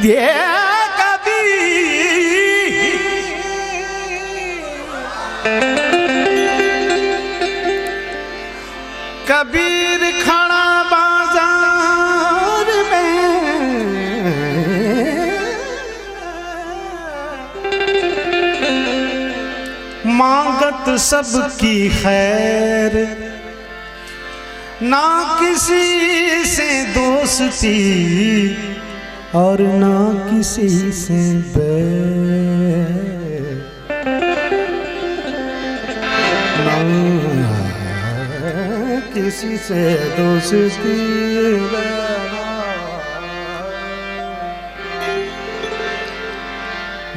ये कबीर खाना बाजार में मांगत सबकी खैर, ना किसी से दोस्ती और ना किसी से बैर, ना किसी से दोस्ती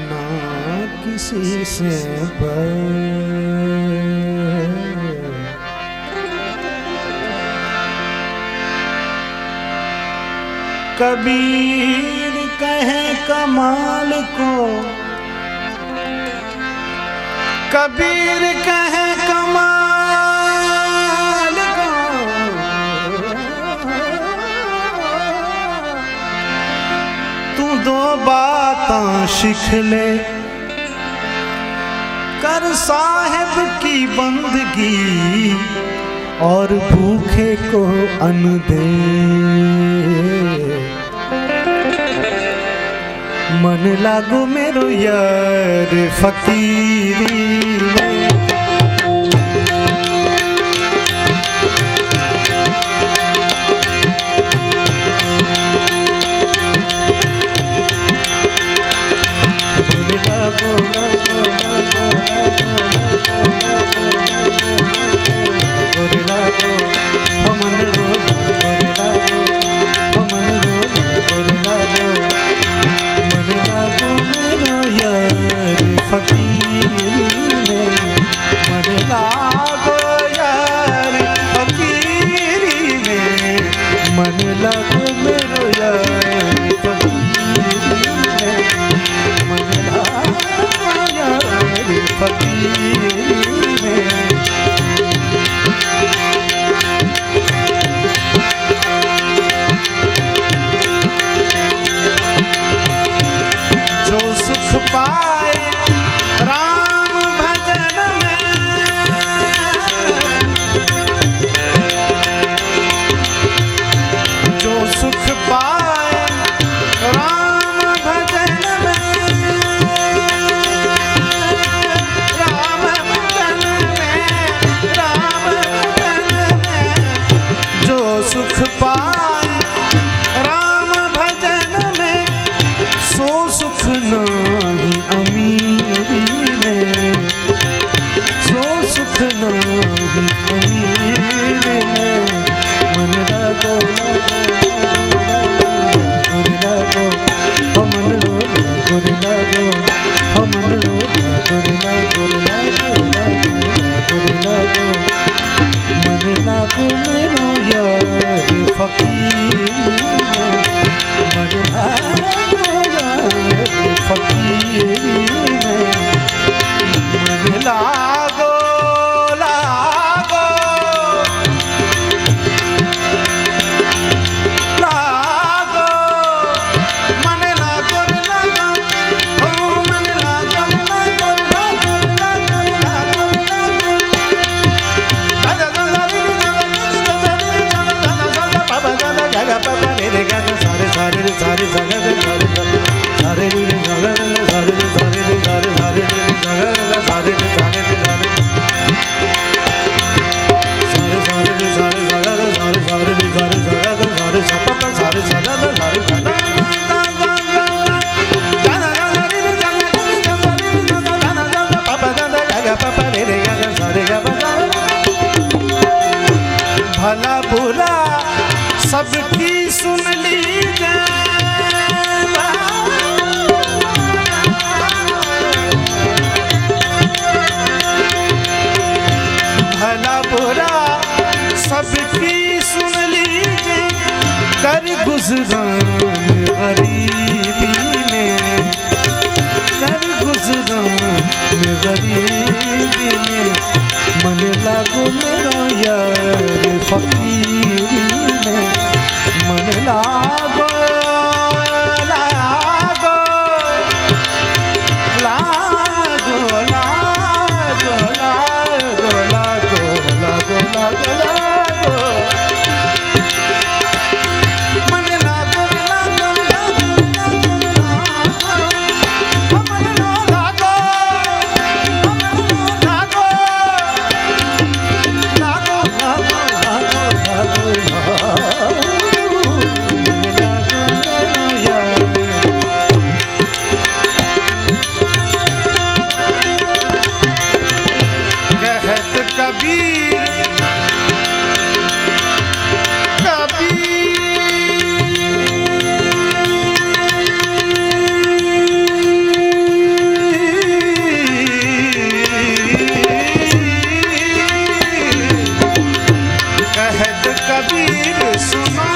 ना किसी से बैर। कबीर कहे कमाल को, कबीर कहे कमाल को, तू दो बातें सीख ले, कर साहिब की बंदगी और भूखे को अन्न दे। मन लागो मेरो यार फकीरी में, भला बुरा सबकी सुन लीजिए, भला बुरा सबकी सुन लीजिए, कर गुज़रान गरीबी में, कर गुज़रान गरीबी में, मन लागो मेरा यार फकीरी में, मन लागो लागो कहत कबीर सुना